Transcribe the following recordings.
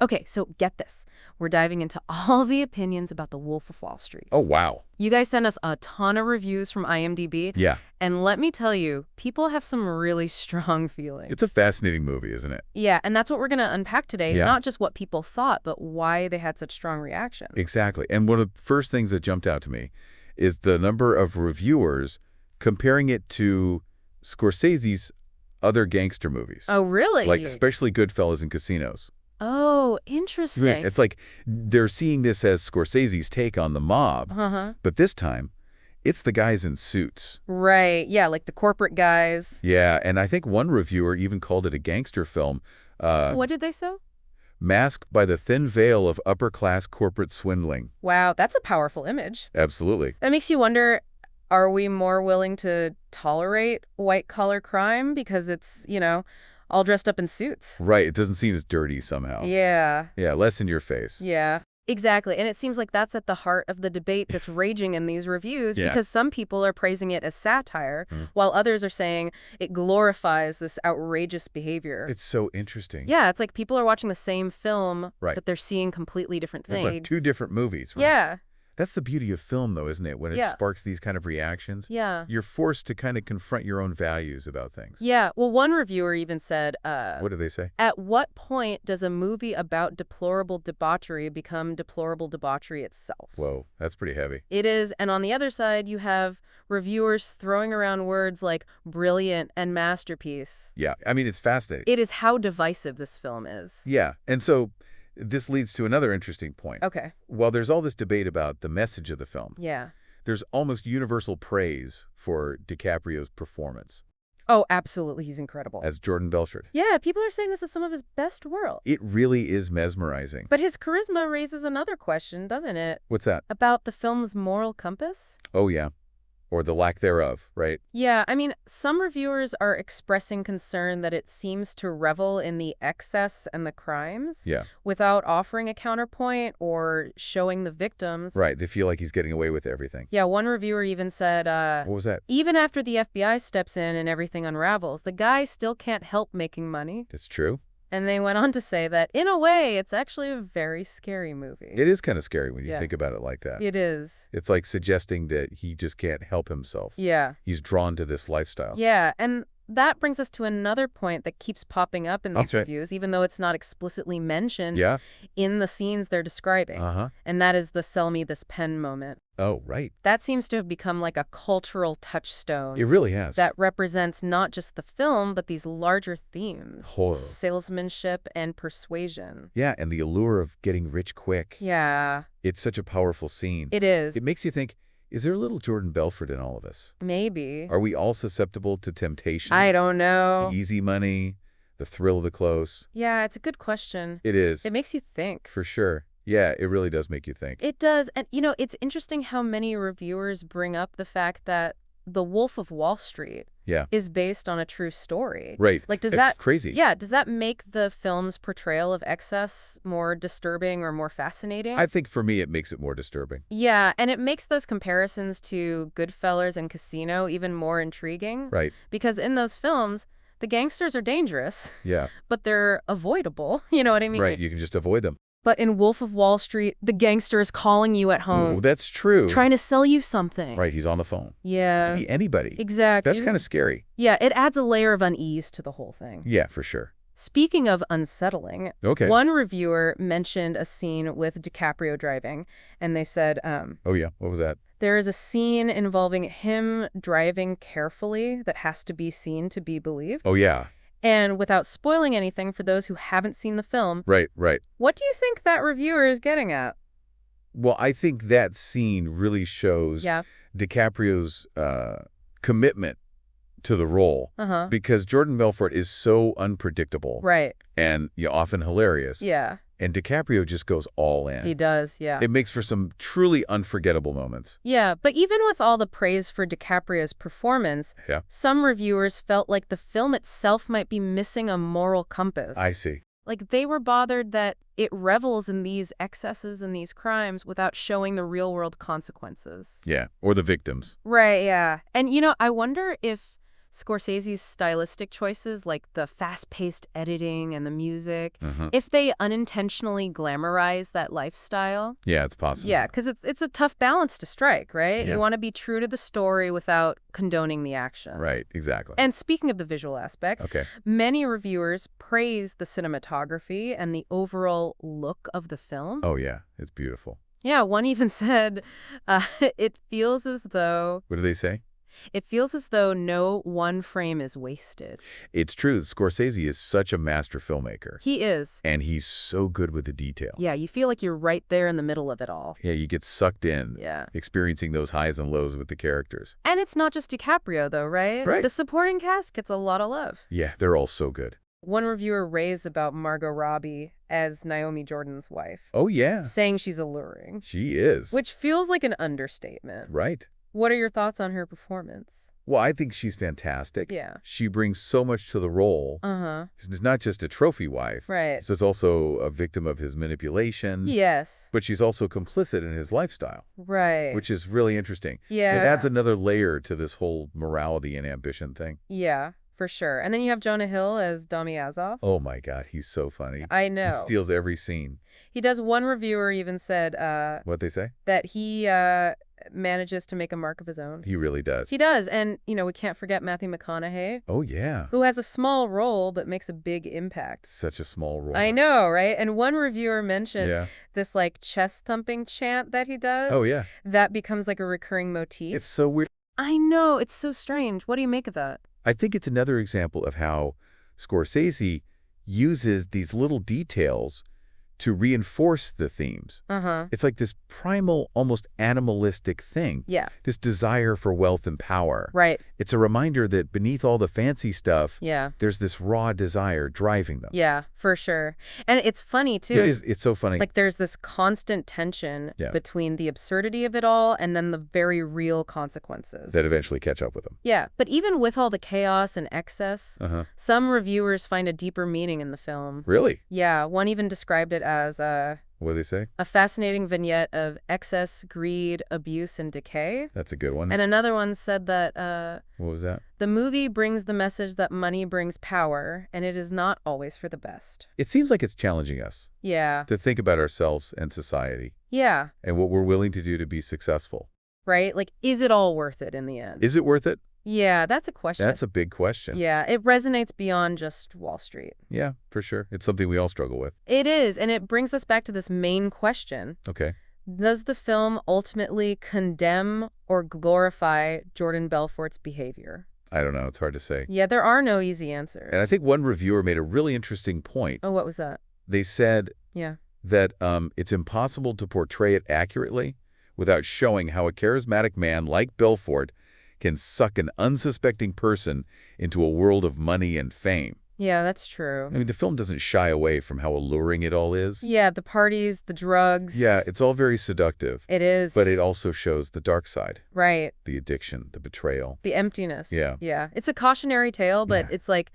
Okay, so get this. We're diving into all the opinions about The Wolf of Wall Street. Oh, wow. You guys sent us a ton of reviews from IMDb. Yeah. And let me tell you, people have some really strong feelings. It's a fascinating movie, isn't it? Yeah, and that's what we're going to unpack today. Yeah. Not just what people thought, but why they had such strong reactions. Exactly. And one of the first things that jumped out to me is the number of reviewers comparing it to Scorsese's other gangster movies. Oh, really? Like especially Goodfellas and Casinos. Oh, interesting. It's like they're seeing this as Scorsese's take on the mob, but this time it's the guys in suits. Right. Yeah, like the corporate guys. Yeah, and I think one reviewer even called it a gangster film. What did they say? Masked by the thin veil of upper-class corporate swindling. Wow, that's a powerful image. Absolutely. That makes you wonder, are we more willing to tolerate white-collar crime because it's, all dressed up in suits? Right. It doesn't seem as dirty somehow. Yeah. Yeah, less in your face. Yeah. Exactly. And it seems like that's at the heart of the debate that's raging in these reviews because some people are praising it as satire, while others are saying it glorifies this outrageous behavior. It's so interesting. Yeah, it's like people are watching the same film, right, but they're seeing completely different things. It's like two different movies, right? Yeah. That's the beauty of film, though, isn't it? When it sparks these kind of reactions, you're forced to kind of confront your own values about things. Yeah. Well, one reviewer even said, what did they say? At what point does a movie about deplorable debauchery become deplorable debauchery itself? Whoa, that's pretty heavy. It is. And on the other side, you have reviewers throwing around words like brilliant and masterpiece. Yeah. I mean, it's fascinating. It is how divisive this film is. Yeah. And so this leads to another interesting point. Okay. While there's all this debate about the message of the film, there's almost universal praise for DiCaprio's performance. Oh, absolutely. He's incredible. As Jordan Belfort. Yeah, people are saying this is some of his best work. It really is mesmerizing. But his charisma raises another question, doesn't it? What's that? About the film's moral compass? Oh, yeah. Or the lack thereof, right? Yeah, I mean, some reviewers are expressing concern that it seems to revel in the excess and the crimes without offering a counterpoint or showing the victims. Right, they feel like he's getting away with everything. Yeah, one reviewer even said, what was that? Even after the FBI steps in and everything unravels, the guy still can't help making money. That's true. And they went on to say that, in a way, it's actually a very scary movie. It is kind of scary when you think about it like that. It is. It's like suggesting that he just can't help himself. Yeah. He's drawn to this lifestyle. Yeah, and that brings us to another point that keeps popping up in these reviews, even though it's not explicitly mentioned in the scenes they're describing. And that is the sell me this pen moment. Oh, right. That seems to have become like a cultural touchstone. It really has. That represents not just the film, but these larger themes. Salesmanship and persuasion. Yeah, and the allure of getting rich quick. Yeah. It's such a powerful scene. It is. It makes you think, is there a little Jordan Belfort in all of us? Maybe. Are we all susceptible to temptation? I don't know. The easy money, the thrill of the close? Yeah, it's a good question. It is. It makes you think. For sure. Yeah, it really does make you think. It does. And, it's interesting how many reviewers bring up the fact that The Wolf of Wall Street is based on a true story. Right. Like, That's crazy. Yeah, does that make the film's portrayal of excess more disturbing or more fascinating? I think for me it makes it more disturbing. Yeah, and it makes those comparisons to Goodfellas and Casino even more intriguing. Right. Because in those films, the gangsters are dangerous. Yeah. But they're avoidable. You know what I mean? Right, you can just avoid them. But in Wolf of Wall Street, the gangster is calling you at home. Oh, that's true. Trying to sell you something. Right, he's on the phone. Yeah. It could be anybody. Exactly. That's kind of scary. Yeah, it adds a layer of unease to the whole thing. Yeah, for sure. Speaking of unsettling, one reviewer mentioned a scene with DiCaprio driving, and they said, oh yeah, what was that? There is a scene involving him driving carefully that has to be seen to be believed. Oh yeah. And without spoiling anything for those who haven't seen the film, right. What do you think that reviewer is getting at? Well, I think that scene really shows DiCaprio's commitment to the role because Jordan Belfort is so unpredictable. Right. And often hilarious. Yeah. And DiCaprio just goes all in. He does, yeah. It makes for some truly unforgettable moments. Yeah, but even with all the praise for DiCaprio's performance, some reviewers felt like the film itself might be missing a moral compass. I see. Like they were bothered that it revels in these excesses and these crimes without showing the real-world consequences. Yeah, or the victims. Right, yeah. And, I wonder if Scorsese's stylistic choices, like the fast-paced editing and the music, if they unintentionally glamorize that lifestyle. Yeah, it's possible. Yeah, because it's a tough balance to strike, right? Yeah. You want to be true to the story without condoning the actions. Right, exactly. And speaking of the visual aspects, many reviewers praise the cinematography and the overall look of the film. Oh, yeah, it's beautiful. Yeah, one even said, it feels as though... What do they say? It feels as though no one frame is wasted. It's true. Scorsese is such a master filmmaker. He is. And he's so good with the details. Yeah, you feel like you're right there in the middle of it all. Yeah, you get sucked in. Yeah. Experiencing those highs and lows with the characters. And it's not just DiCaprio, though, right? Right. The supporting cast gets a lot of love. Yeah, they're all so good. One reviewer raves about Margot Robbie as Naomi Jordan's wife. Oh, yeah. Saying she's alluring. She is. Which feels like an understatement. Right. What are your thoughts on her performance? Well, I think she's fantastic. Yeah. She brings so much to the role. She's not just a trophy wife. Right. She's also a victim of his manipulation. Yes. But she's also complicit in his lifestyle. Right. Which is really interesting. Yeah. It adds another layer to this whole morality and ambition thing. Yeah, for sure. And then you have Jonah Hill as Dami Azov. Oh, my God. He's so funny. I know. He steals every scene. He does. One reviewer even said... What'd they say? That he... manages to make a mark of his own. He really does. He does. And, you know, we can't forget Matthew McConaughey. Oh, yeah. Who has a small role but makes a big impact. Such a small role. I know, right? And one reviewer mentioned this, like, chest-thumping chant that he does. Oh, yeah. That becomes, like, a recurring motif. It's so weird. I know. It's so strange. What do you make of that? I think it's another example of how Scorsese uses these little details to reinforce the themes. It's like this primal, almost animalistic thing. Yeah. This desire for wealth and power. Right. It's a reminder that beneath all the fancy stuff, yeah, there's this raw desire driving them. Yeah, for sure. And it's funny, too. It's so funny. Like, there's this constant tension between the absurdity of it all and then the very real consequences. That eventually catch up with them. Yeah, but even with all the chaos and excess, some reviewers find a deeper meaning in the film. Really? Yeah, one even described it as what do they say? A fascinating vignette of excess, greed, abuse, and decay. That's a good one. And another one said that... what was that? The movie brings the message that money brings power, and it is not always for the best. It seems like it's challenging us. Yeah. To think about ourselves and society. Yeah. And what we're willing to do to be successful. Right? Like, is it all worth it in the end? Is it worth it? Yeah, that's a question. That's a big question. Yeah, it resonates beyond just Wall Street. Yeah, for sure. It's something we all struggle with. It is, and it brings us back to this main question. Okay. Does the film ultimately condemn or glorify Jordan Belfort's behavior? I don't know. It's hard to say. Yeah, there are no easy answers. And I think one reviewer made a really interesting point. Oh, what was that? They said that it's impossible to portray it accurately without showing how a charismatic man like Belfort can suck an unsuspecting person into a world of money and fame. Yeah, that's true. I mean, the film doesn't shy away from how alluring it all is. Yeah, the parties, the drugs. Yeah, it's all very seductive. It is. But it also shows the dark side. Right. The addiction, the betrayal. The emptiness. Yeah. Yeah. It's a cautionary tale, but it's like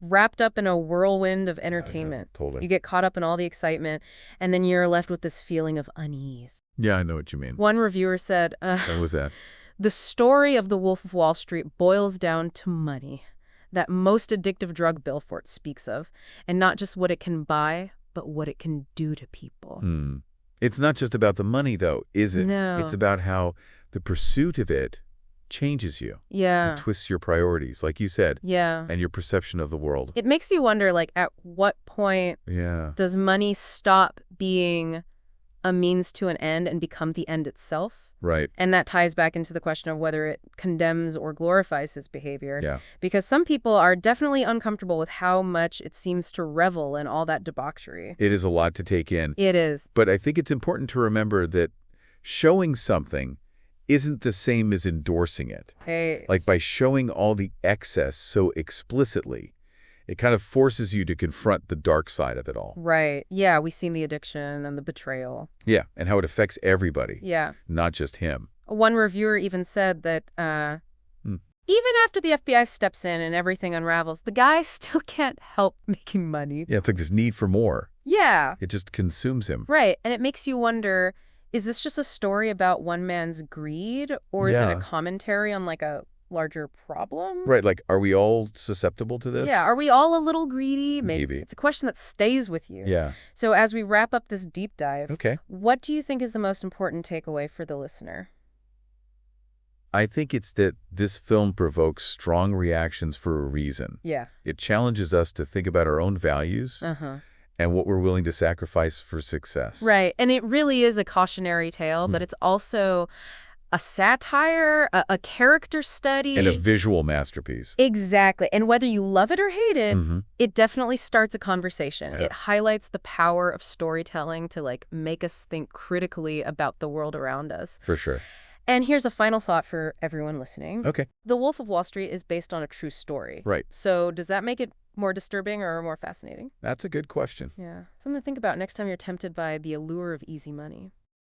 wrapped up in a whirlwind of entertainment. Totally. You get caught up in all the excitement, and then you're left with this feeling of unease. Yeah, I know what you mean. One reviewer said... What was that? The story of The Wolf of Wall Street boils down to money, that most addictive drug Belfort speaks of, and not just what it can buy, but what it can do to people. It's not just about the money, though, is it? No. It's about how the pursuit of it changes you. Yeah. And twists your priorities, like you said. Yeah. And your perception of the world. It makes you wonder, like, at what point does money stop being a means to an end and become the end itself? Right. And that ties back into the question of whether it condemns or glorifies his behavior. Yeah. Because some people are definitely uncomfortable with how much it seems to revel in all that debauchery. It is a lot to take in. It is. But I think it's important to remember that showing something isn't the same as endorsing it. Hey. Like by showing all the excess so explicitly, it kind of forces you to confront the dark side of it all. Right. Yeah, we've seen the addiction and the betrayal. Yeah, and how it affects everybody. Yeah. Not just him. One reviewer even said that even after the FBI steps in and everything unravels, the guy still can't help making money. Yeah, it's like this need for more. Yeah. It just consumes him. Right, and it makes you wonder, is this just a story about one man's greed, or is it a commentary on like a larger problem. Right, like, are we all susceptible to this? Yeah, are we all a little greedy? Maybe. It's a question that stays with you. Yeah. So as we wrap up this deep dive, Okay. what do you think is the most important takeaway for the listener? I think it's that this film provokes strong reactions for a reason. Yeah. It challenges us to think about our own values and what we're willing to sacrifice for success. Right. And it really is a cautionary tale, but it's also a satire, a character study. And a visual masterpiece. Exactly. And whether you love it or hate it, it definitely starts a conversation. Yeah. It highlights the power of storytelling to, like, make us think critically about the world around us. For sure. And here's a final thought for everyone listening. Okay. The Wolf of Wall Street is based on a true story. Right. So does that make it more disturbing or more fascinating? That's a good question. Yeah. Something to think about next time you're tempted by the allure of easy money.